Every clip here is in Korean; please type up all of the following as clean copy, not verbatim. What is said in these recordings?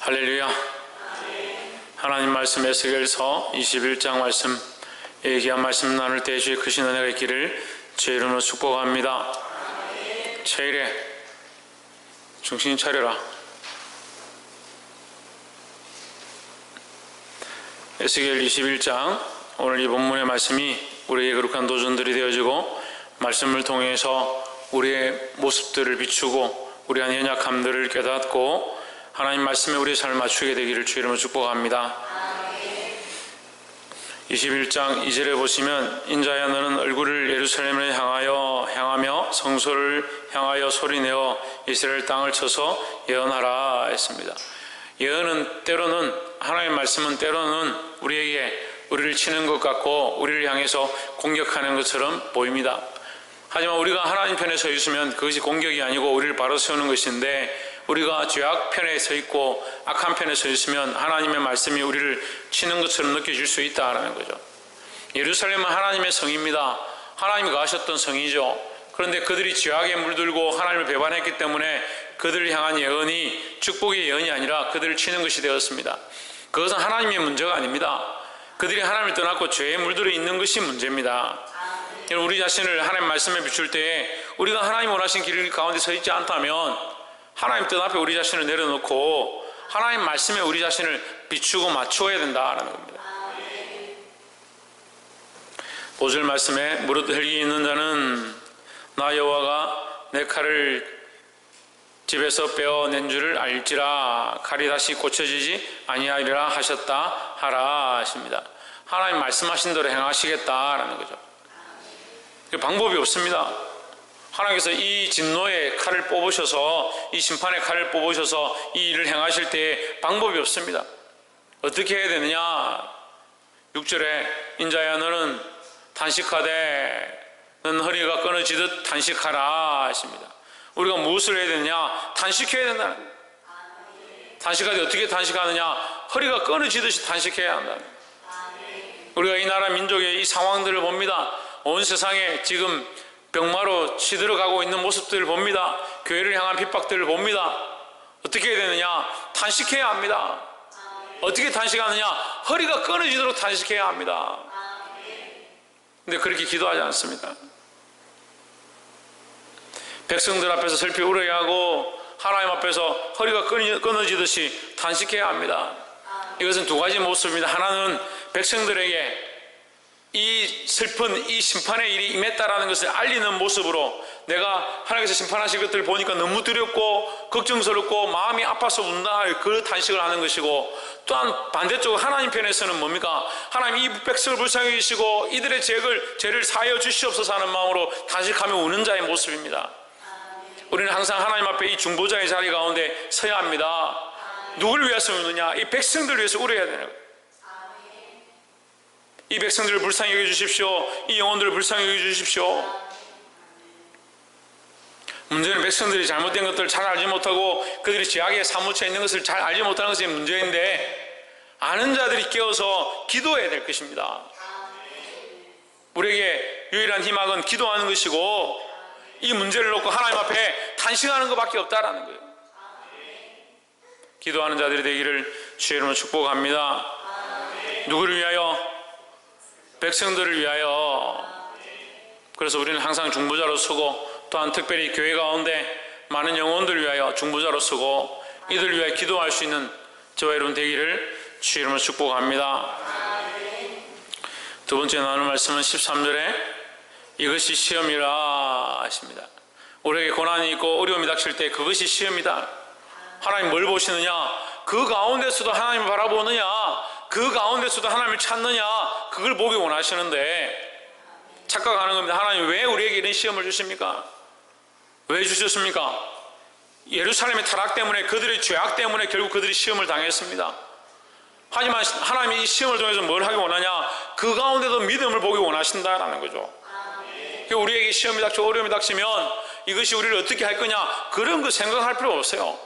할렐루야. 하나님 말씀 에스겔서 21장 말씀, 이 귀한 말씀 나눌 때 주의 크신 은혜가 있기를 주의 이름으로 축복합니다. 제일에 정신 차려라. 에스겔 21장, 오늘 이 본문의 말씀이 우리에게 거룩한 도전들이 되어지고 말씀을 통해서 우리의 모습들을 비추고 우리 안의 연약함들을 깨닫고 하나님 말씀에 우리의 삶을 맞추게 되기를 주의 이름으로 축복합니다. 21장 2절에 보시면, 인자야 너는 얼굴을 예루살렘을 향하며 성소를 향하여 소리내어 이스라엘 땅을 쳐서 예언하라 했습니다. 예언은 때로는, 하나님의 말씀은 때로는 우리를 치는 것 같고 우리를 향해서 공격하는 것처럼 보입니다. 하지만 우리가 하나님 편에 서 있으면 그것이 공격이 아니고 우리를 바로 세우는 것인데, 우리가 죄악 편에 서 있고 악한 편에 서 있으면 하나님의 말씀이 우리를 치는 것처럼 느껴질 수 있다는 거죠. 예루살렘은 하나님의 성입니다. 하나님이 가셨던 성이죠. 그런데 그들이 죄악에 물들고 하나님을 배반했기 때문에 그들을 향한 예언이 축복의 예언이 아니라 그들을 치는 것이 되었습니다. 그것은 하나님의 문제가 아닙니다. 그들이 하나님을 떠났고 죄에 물들어 있는 것이 문제입니다. 우리 자신을 하나님 말씀에 비출 때에 우리가 하나님 원하신 길 가운데 서 있지 않다면 하나님 뜻 앞에 우리 자신을 내려놓고 하나님 말씀에 우리 자신을 비추고 맞추어야 된다는 겁니다. 5절 말씀에, 무릇 혈기 있는 자는 나 여호와가 내 칼을 집에서 빼어낸 줄을 알지라. 칼이 다시 고쳐지지 아니하리라 하셨다 하라 하십니다. 하나님 말씀하신 대로 행하시겠다라는 거죠. 방법이 없습니다. 하나님께서 이 진노의 칼을 뽑으셔서, 이 심판의 칼을 뽑으셔서 이 일을 행하실 때에 방법이 없습니다. 어떻게 해야 되느냐? 6절에 인자야 너는 단식하되 너는 허리가 끊어지듯 단식하라 하십니다. 우리가 무엇을 해야 되느냐? 단식해야 된다는 거예요. 단식하되 어떻게 단식하느냐? 허리가 끊어지듯이 단식해야 한다. 우리가 이 나라 민족의 이 상황들을 봅니다. 온 세상에 지금 병마로 시들어가고 있는 모습들을 봅니다. 교회를 향한 핍박들을 봅니다. 어떻게 해야 되느냐? 단식해야 합니다. 어떻게 단식하느냐? 허리가 끊어지도록 단식해야 합니다. 근데 그렇게 기도하지 않습니다. 백성들 앞에서 슬피 울어야 하고 하나님 앞에서 허리가 끊어지듯이 단식해야 합니다. 이것은 두 가지 모습입니다. 하나는 백성들에게 이 슬픈 이 심판의 일이 임했다라는 것을 알리는 모습으로, 내가 하나님께서 심판하실 것들을 보니까 너무 두렵고 걱정스럽고 마음이 아파서 운다, 그 단식을 하는 것이고, 또한 반대쪽으로 하나님 편에서는 뭡니까? 하나님 이 백성을 불쌍히 여기시고 이들의 죄를 사하여 주시옵소서 하는 마음으로 단식하며 우는 자의 모습입니다. 우리는 항상 하나님 앞에 이 중보자의 자리 가운데 서야 합니다. 누구를 위해서 우느냐? 이 백성들을 위해서 울어야 되는 거예요. 이 백성들을 불쌍히 여겨주십시오. 이 영혼들을 불쌍히 여겨주십시오. 문제는 백성들이 잘못된 것들을 잘 알지 못하고 그들이 죄악에 사무쳐 있는 것을 잘 알지 못하는 것이 문제인데, 아는 자들이 깨어서 기도해야 될 것입니다. 우리에게 유일한 희망은 기도하는 것이고, 이 문제를 놓고 하나님 앞에 단식하는 것밖에 없다라는 거예요. 기도하는 자들이 되기를 주의 이름으로 축복합니다. 누구를 위하여? 백성들을 위하여. 그래서 우리는 항상 중보자로 서고, 또한 특별히 교회 가운데 많은 영혼들을 위하여 중보자로 서고 이들을 위하여 기도할 수 있는 저와 여러분 되기를 주의 이름으로 축복합니다. 두 번째 나눌 말씀은 13절에 이것이 시험이라 하십니다. 우리에게 고난이 있고 어려움이 닥칠 때 그것이 시험이다. 하나님 뭘 보시느냐? 그 가운데서도 하나님을 바라보느냐? 그 가운데서도 하나님을 찾느냐? 그걸 보기 원하시는데 착각하는 겁니다. 하나님 왜 우리에게 이런 시험을 주십니까? 왜 주셨습니까? 예루살렘의 타락 때문에, 그들의 죄악 때문에 결국 그들이 시험을 당했습니다. 하지만 하나님이 이 시험을 통해서 뭘 하기 원하냐? 그 가운데도 믿음을 보기 원하신다라는 거죠. 우리에게 시험이 닥치고 어려움이 닥치면 이것이 우리를 어떻게 할 거냐? 그런 거 생각할 필요 없어요.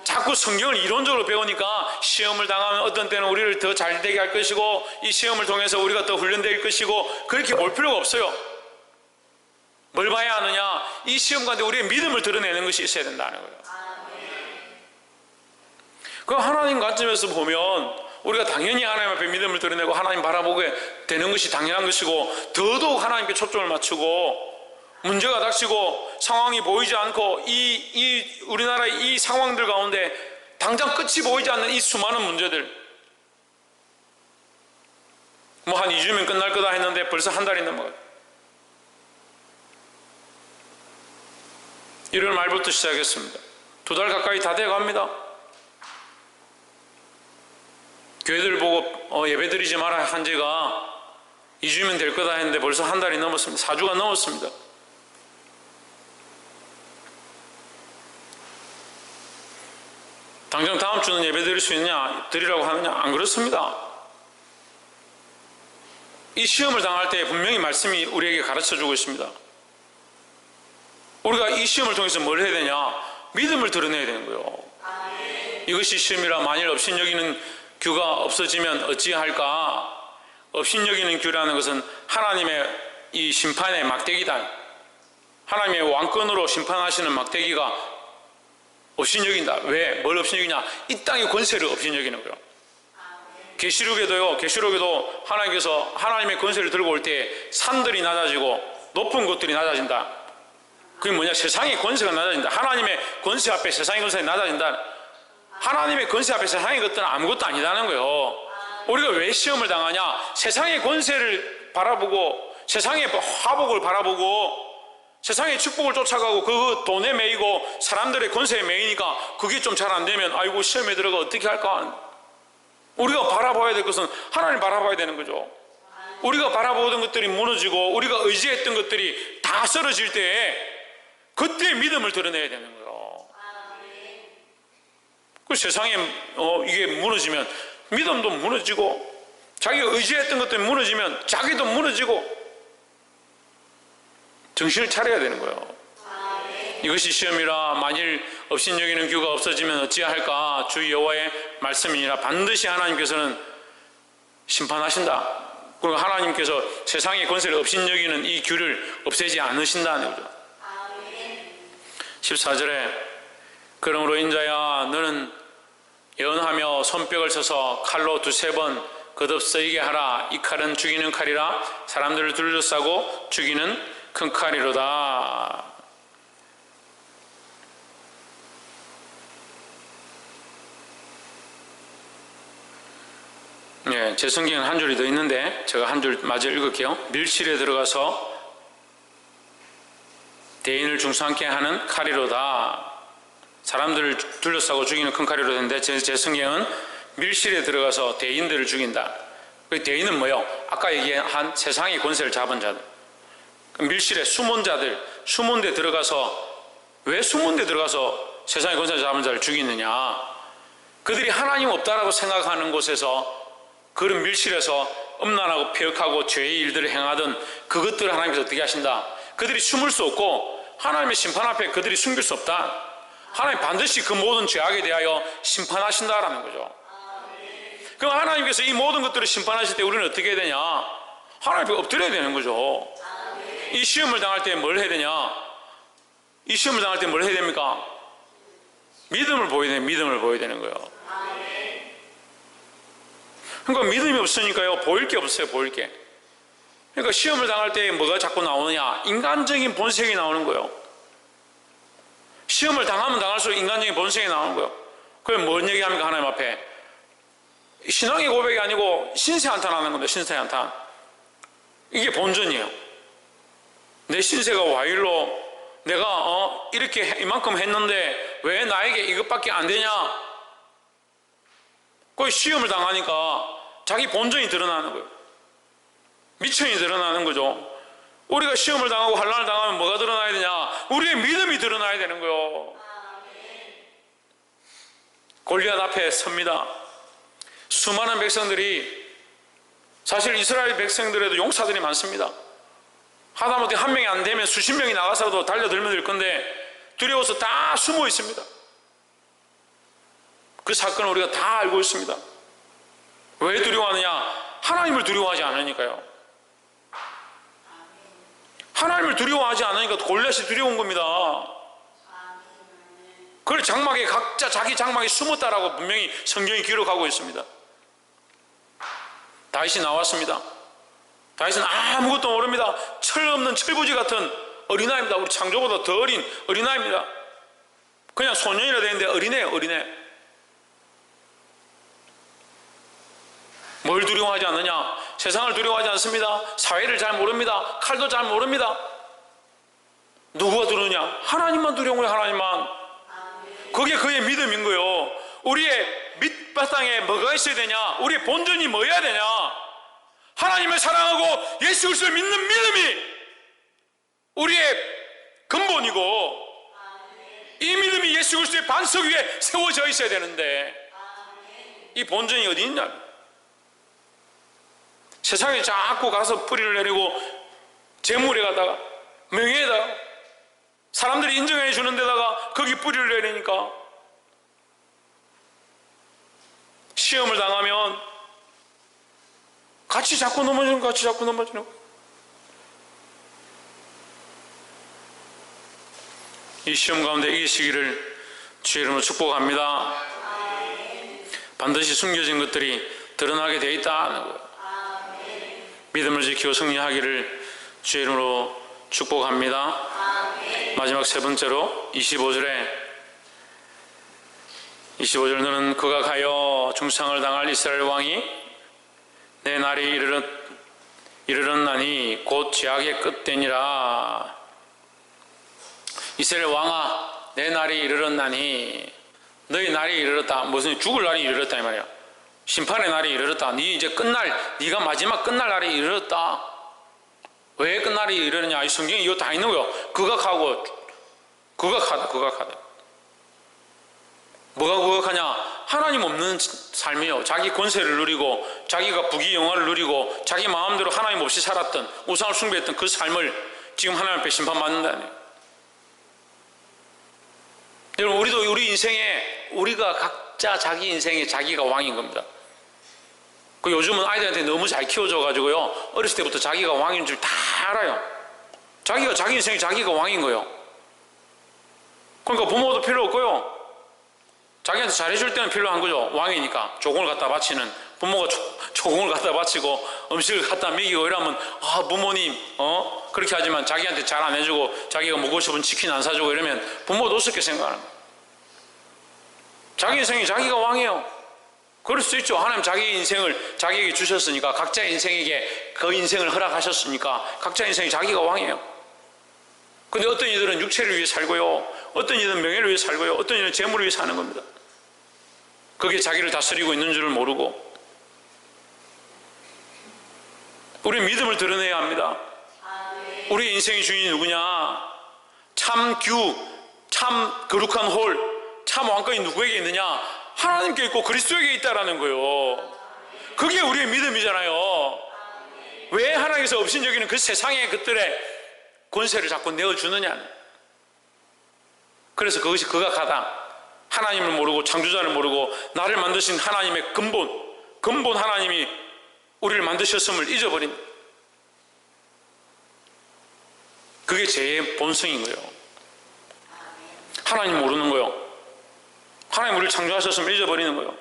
자꾸 성경을 이론적으로 배우니까 시험을 당하면 어떤 때는 우리를 더 잘되게 할 것이고, 이 시험을 통해서 우리가 더 훈련될 것이고, 그렇게 볼 필요가 없어요. 뭘 봐야 하느냐? 이 시험 가운데 우리의 믿음을 드러내는 것이 있어야 된다는 거예요. 그 하나님 관점에서 보면 우리가 당연히 하나님 앞에 믿음을 드러내고 하나님 바라보게 되는 것이 당연한 것이고, 더더욱 하나님께 초점을 맞추고 문제가 닥치고 상황이 보이지 않고 우리나라의 이 상황들 가운데 당장 끝이 보이지 않는 이 수많은 문제들, 뭐 한 2주면 끝날 거다 했는데 벌써 한 달이 넘어가요. 1월 말부터 시작했습니다. 2달 가까이 다 돼갑니다. 교회들 보고 예배 드리지 마라 한 지가 2주면 될 거다 했는데 벌써 한 달이 넘었습니다. 4주가 넘었습니다. 당장 다음 주는 예배 드릴 수 있느냐, 드리라고 하느냐? 안 그렇습니다. 이 시험을 당할 때 분명히 말씀이 우리에게 가르쳐주고 있습니다. 우리가 이 시험을 통해서 뭘 해야 되냐? 믿음을 드러내야 되는 거예요. 이것이 시험이라 만일 업신여기는 규가 없어지면 어찌할까? 업신여기는 규라는 것은 하나님의 이 심판의 막대기다. 하나님의 왕권으로 심판하시는 막대기가 업신여긴다. 왜? 뭘 업신여기냐? 이 땅의 권세를 업신여기는 거예요. 계시록에도 하나님께서 하나님의 권세를 들고 올 때 산들이 낮아지고 높은 곳들이 낮아진다. 그게 뭐냐? 세상의 권세가 낮아진다. 하나님의 권세 앞에 세상의 권세가 낮아진다. 하나님의 권세 앞에 세상의 것들은 아무것도 아니다는 거예요. 우리가 왜 시험을 당하냐? 세상의 권세를 바라보고 세상의 화복을 바라보고 세상의 축복을 쫓아가고 그 돈에 매이고 사람들의 권세에 매이니까 그게 좀 잘 안 되면 아이고 시험에 들어가 어떻게 할까? 우리가 바라봐야 될 것은 하나님 바라봐야 되는 거죠. 우리가 바라보던 것들이 무너지고 우리가 의지했던 것들이 다 쓰러질 때 그때 믿음을 드러내야 되는 거예요. 그 세상에 이게 무너지면 믿음도 무너지고 자기가 의지했던 것들이 무너지면 자기도 무너지고 정신을 차려야 되는 거예요. 이것이 시험이라 만일 업신여기는 규가 없어지면 어찌할까? 주 여호와의 말씀이니라. 반드시 하나님께서는 심판하신다. 그리고 하나님께서 세상의 권세를 업신여기는 이 규를 없애지 않으신다는 거죠. 14절에 그러므로 인자야 너는 예언하며 손뼉을 쳐서 칼로 2-3번 거듭 쓰이게 하라. 이 칼은 죽이는 칼이라 사람들을 둘러싸고 죽이는 큰 칼이로다. 예, 제 성경에는 한 줄이 더 있는데 제가 한 줄 마저 읽을게요. 밀실에 들어가서 대인을 중상케 하는 칼이로다. 사람들을 둘러싸고 죽이는 큰 칼이로다 했는데 제 성경은 밀실에 들어가서 대인들을 죽인다. 그 대인은 뭐요? 아까 얘기한 세상의 권세를 잡은 자들. 밀실에 숨은 자들, 숨은 데 들어가서 왜 숨은 데 들어가서 세상의 권세를 잡은 자를 죽이느냐? 그들이 하나님 없다라고 생각하는 곳에서 그런 밀실에서 음란하고 폐역하고 죄의 일들을 행하던 그것들을 하나님께서 어떻게 하신다? 그들이 숨을 수 없고 하나님의 심판 앞에 그들이 숨길 수 없다. 하나님 반드시 그 모든 죄악에 대하여 심판하신다라는 거죠. 그럼 하나님께서 이 모든 것들을 심판하실 때 우리는 어떻게 해야 되냐? 하나님 앞에 엎드려야 되는 거죠. 이 시험을 당할 때 뭘 해야 되냐? 이 시험을 당할 때 뭘 해야 됩니까? 믿음을 보여야 돼요. 믿음을 보여야 되는 거예요. 그러니까 믿음이 없으니까요, 보일 게 없어요. 보일 게. 그러니까 시험을 당할 때 뭐가 자꾸 나오느냐? 인간적인 본성이 나오는 거예요. 시험을 당하면 당할수록 인간적인 본성이 나오는 거예요. 그럼 뭔 얘기합니까? 하나님 앞에 신앙의 고백이 아니고 신세한탄 하는 겁니다. 신세한탄. 이게 본전이에요. 내 신세가 와일로 내가 이렇게 이만큼 했는데 왜 나에게 이것밖에 안 되냐? 그 시험을 당하니까 자기 본전이 드러나는 거예요. 미천이 드러나는 거죠. 우리가 시험을 당하고 환난을 당하면 뭐가 드러나야 되냐? 우리의 믿음이 드러나야 되는 거예요. 골리앗 앞에 섭니다. 수많은 백성들이, 사실 이스라엘 백성들에도 용사들이 많습니다. 하다못해 한 명이 안 되면 수십 명이 나가서도 달려들면 될 건데 두려워서 다 숨어 있습니다. 그 사건을 우리가 다 알고 있습니다. 왜 두려워하느냐? 하나님을 두려워하지 않으니까요. 하나님을 두려워하지 않으니까 골리앗이 두려운 겁니다. 그걸 장막에 각자 자기 장막에 숨었다라고 분명히 성경이 기록하고 있습니다. 다윗이 나왔습니다. 다윗은 아무것도 모릅니다. 철 없는 철부지 같은 어린아이입니다. 우리 창조보다 더 어린 어린아이입니다. 그냥 소년이라 되는데 어린애예요, 어린애. 뭘 두려워하지 않느냐? 세상을 두려워하지 않습니다. 사회를 잘 모릅니다. 칼도 잘 모릅니다. 누구가 두려우냐? 하나님만 두려운 거예요, 하나님만. 그게 그의 믿음인 거예요. 우리의 밑바탕에 뭐가 있어야 되냐? 우리의 본전이 뭐여야 되냐? 하나님을 사랑하고 예수 그리스도를 믿는 믿음이 우리의 근본이고, 이 믿음이 예수 그리스도의 반석 위에 세워져 있어야 되는데 이 본전이 어디 있냐? 세상에 자꾸 가서 뿌리를 내리고 재물에 가다가 명예에다가 사람들이 인정해 주는 데다가 거기 뿌리를 내리니까 시험을 당하면 같이 자꾸 넘어지는 거, 같이 자꾸 넘어지는 거. 이 시험 가운데 이기시기를 주의 이름으로 축복합니다. 반드시 숨겨진 것들이 드러나게 되어 있다는 거예요. 믿음을 지키고 승리하기를 주의 이름으로 축복합니다. 마지막 세 번째로 25절에 너는 그가 가여 중상을 당할 이스라엘 왕이 내 날이 이르렀나니 곧 죄악의 끝되니라. 이스라엘 왕아, 내 날이 이르렀나니, 너희 날이 이르렀다. 무슨 죽을 날이 이르렀다 이 말이야. 심판의 날이 이르렀다. 네 이제 끝날, 네가 마지막 끝날 날이 이르렀다. 왜 끝날이 이르느냐? 이 성경에 이거 다 있는 거예요. 극악하고 극악하다. 뭐가 극악하냐? 하나님 없는 삶이요. 자기 권세를 누리고 자기가 부귀영화를 누리고 자기 마음대로 하나님 없이 살았던, 우상을 숭배했던 그 삶을 지금 하나님 앞에 심판받는다네요. 여러분, 우리도 우리 인생에 우리가 각자 자기 인생에 자기가 왕인 겁니다. 그 요즘은 아이들한테 너무 잘 키워줘가지고요, 어렸을 때부터 자기가 왕인 줄 다 알아요. 자기가 자기 인생에 자기가 왕인 거예요. 그러니까 부모도 필요 없고요, 자기한테 잘해줄 때는 필요한 거죠. 왕이니까 조공을 갖다 바치는 부모가 조공을 갖다 바치고 음식을 갖다 먹이고 이러면 부모님 그렇게 하지만 자기한테 잘 안 해주고 자기가 먹고 싶은 치킨 안 사주고 이러면 부모도 어떻게 생각하는 거예요. 자기 인생이 자기가 왕이에요. 그럴 수 있죠. 하나님 자기 인생을 자기에게 주셨으니까, 각자 인생에게 그 인생을 허락하셨으니까 각자 인생이 자기가 왕이에요. 근데 어떤 이들은 육체를 위해 살고요, 어떤 이들은 명예를 위해 살고요, 어떤 이들은 재물을 위해 사는 겁니다. 그게 자기를 다스리고 있는 줄을 모르고. 우리 믿음을 드러내야 합니다. 우리 인생의 주인이 누구냐? 참 규, 참 거룩한 홀, 참 왕권이 누구에게 있느냐? 하나님께 있고 그리스도에게 있다라는 거예요. 그게 우리의 믿음이잖아요. 왜 하나님께서 없인 여기는 그 세상의 것들의 권세를 자꾸 내어주느냐? 그래서 그것이 극악하다. 하나님을 모르고 창조자를 모르고 나를 만드신 하나님의 근본 하나님이 우리를 만드셨음을 잊어버린, 그게 죄의 본성인 거예요. 하나님 모르는 거예요. 하나님 우리를 창조하셨음을 잊어버리는 거예요.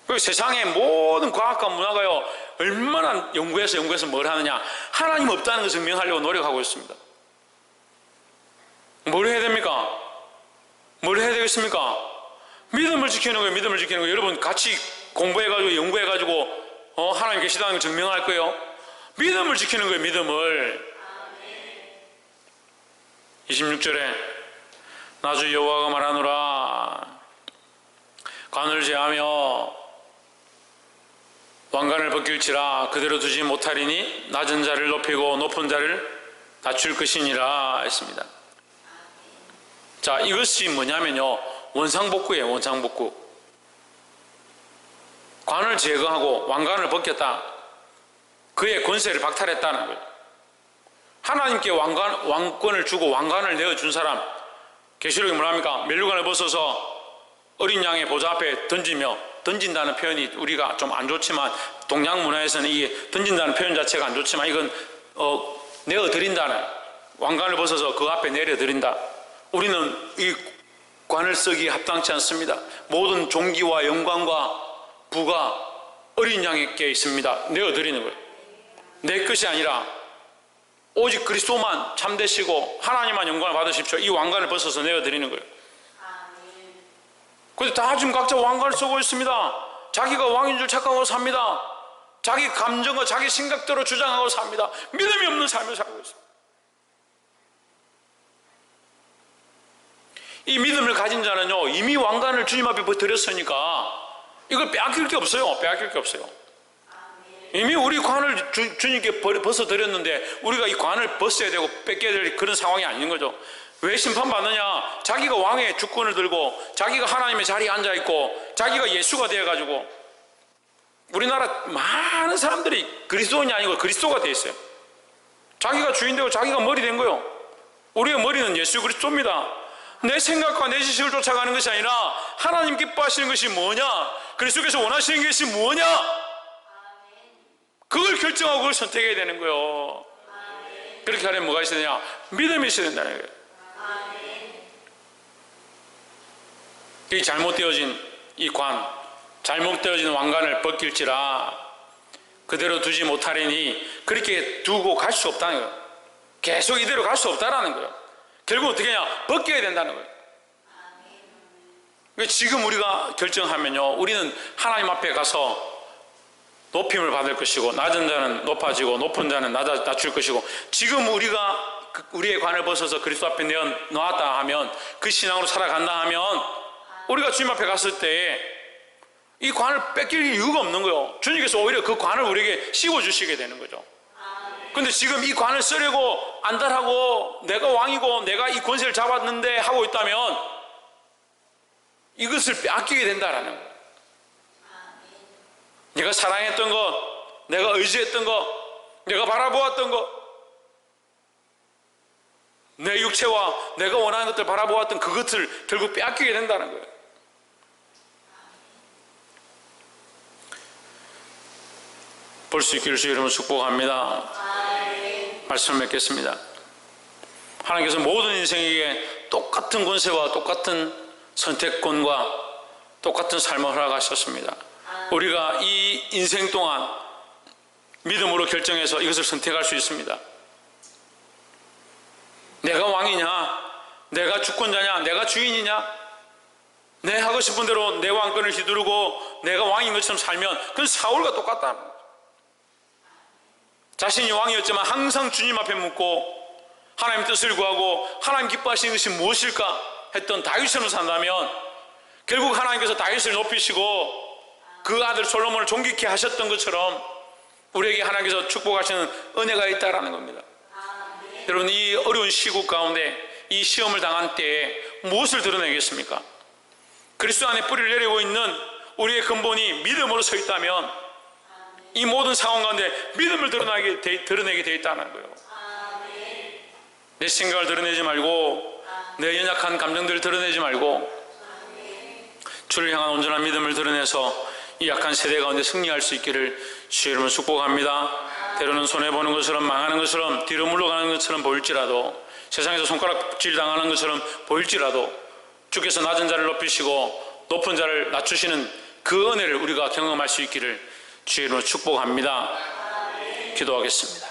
그 세상의 모든 과학과 문화가요, 얼마나 연구해서 뭘 하느냐? 하나님 없다는 것을 증명하려고 노력하고 있습니다. 뭘 해야 됩니까? 뭘 해야 되겠습니까? 믿음을 지키는 거예요. 믿음을 지키는 거예요. 여러분 같이 공부해가지고 연구해가지고 하나님 계시다는 걸 증명할 거예요. 믿음을 지키는 거예요. 믿음을. 26절에 나 주 여호와가 말하노라, 관을 제하며 왕관을 벗길지라 그대로 두지 못하리니 낮은 자를 높이고 높은 자를 낮출 것이니라 했습니다. 자, 이것이 뭐냐면요, 원상복구예요. 원상복구. 관을 제거하고 왕관을 벗겼다. 그의 권세를 박탈했다는 거예요. 하나님께 왕권을 주고 왕관을 내어준 사람, 계시록에 뭐랍니까? 면류관을 벗어서 어린 양의 보좌 앞에 던진다는 표현이 우리가 좀 안 좋지만, 동양 문화에서는 이게 던진다는 표현 자체가 안 좋지만, 이건 내어드린다는, 왕관을 벗어서 그 앞에 내려드린다. 우리는 이 관을 쓰기에 합당치 않습니다. 모든 존귀와 영광과 부가 어린 양에게 있습니다. 내어드리는 거예요. 내 것이 아니라 오직 그리스도만 참되시고 하나님만 영광을 받으십시오. 이 왕관을 벗어서 내어드리는 거예요. 그런데 다 지금 각자 왕관을 쓰고 있습니다. 자기가 왕인 줄 착각하고 삽니다. 자기 감정과 자기 생각대로 주장하고 삽니다. 믿음이 없는 삶을 살고 있습니다. 이 믿음을 가진 자는요, 이미 왕관을 주님 앞에 드렸으니까 이걸 빼앗길 게 없어요. 빼앗길 게 없어요. 이미 우리 관을 주님께 벗어드렸는데 우리가 이 관을 벗어야 되고 뺏겨야 될 그런 상황이 아닌 거죠. 왜 심판받느냐? 자기가 왕의 주권을 들고 자기가 하나님의 자리에 앉아있고 자기가 예수가 되어가지고, 우리나라 많은 사람들이 그리스도인이 아니고 그리스도가 되어 있어요. 자기가 주인 되고 자기가 머리 된 거예요. 우리의 머리는 예수 그리스도입니다. 내 생각과 내 지식을 쫓아가는 것이 아니라 하나님 기뻐하시는 것이 뭐냐, 그리스도께서 원하시는 것이 뭐냐, 그걸 결정하고 그걸 선택해야 되는 거예요. 그렇게 하려면 뭐가 있어야 되냐? 믿음이 있어야 된다는 거예요. 이 잘못되어진 이 관, 잘못되어진 왕관을 벗길지라 그대로 두지 못하리니, 그렇게 두고 갈 수 없다는 거예요. 계속 이대로 갈 수 없다는 거예요. 결국 어떻게 하냐? 벗겨야 된다는 거예요. 지금 우리가 결정하면요, 우리는 하나님 앞에 가서 높임을 받을 것이고, 낮은 자는 높아지고 높은 자는 낮출 것이고, 지금 우리가 우리의 관을 벗어서 그리스도 앞에 내어놓았다 하면, 그 신앙으로 살아간다 하면, 우리가 주님 앞에 갔을 때 이 관을 뺏길 이유가 없는 거예요. 주님께서 오히려 그 관을 우리에게 씌워주시게 되는 거죠. 근데 지금 이 관을 쓰려고 안달하고 내가 왕이고 내가 이 권세를 잡았는데 하고 있다면 이것을 빼앗기게 된다라는 거예요. 내가 사랑했던 것, 내가 의지했던 것, 내가 바라보았던 것, 내 육체와 내가 원하는 것들 바라보았던 그것을 결국 빼앗기게 된다는 거예요. 볼 수 있기를 주 이름으로 축복합니다. 말씀을 맺겠습니다. 하나님께서 모든 인생에게 똑같은 권세와 똑같은 선택권과 똑같은 삶을 허락하셨습니다. 우리가 이 인생 동안 믿음으로 결정해서 이것을 선택할 수 있습니다. 내가 왕이냐, 내가 주권자냐, 내가 주인이냐, 내 하고 싶은 대로 내 왕권을 휘두르고 내가 왕인 것처럼 살면 그건 사울과 똑같다. 자신이 왕이었지만 항상 주님 앞에 묻고 하나님의 뜻을 구하고 하나님 기뻐하시는 것이 무엇일까 했던 다윗처럼 산다면, 결국 하나님께서 다윗을 높이시고 그 아들 솔로몬을 존귀케 하셨던 것처럼 우리에게 하나님께서 축복하시는 은혜가 있다라는 겁니다. 여러분, 이 어려운 시국 가운데 이 시험을 당한 때에 무엇을 드러내겠습니까? 그리스도 안에 뿌리를 내리고 있는 우리의 근본이 믿음으로 서 있다면 이 모든 상황 가운데 믿음을 드러내게 되어 있다는 거예요. 내 생각을 드러내지 말고 내 연약한 감정들을 드러내지 말고 주를 향한 온전한 믿음을 드러내서 이 약한 세대 가운데 승리할 수 있기를 주의 이름으로 축복합니다. 때로는 손해보는 것처럼, 망하는 것처럼, 뒤로 물러가는 것처럼 보일지라도, 세상에서 손가락질 당하는 것처럼 보일지라도 주께서 낮은 자를 높이시고 높은 자를 낮추시는 그 은혜를 우리가 경험할 수 있기를 주의 이름으로 축복합니다. 기도하겠습니다.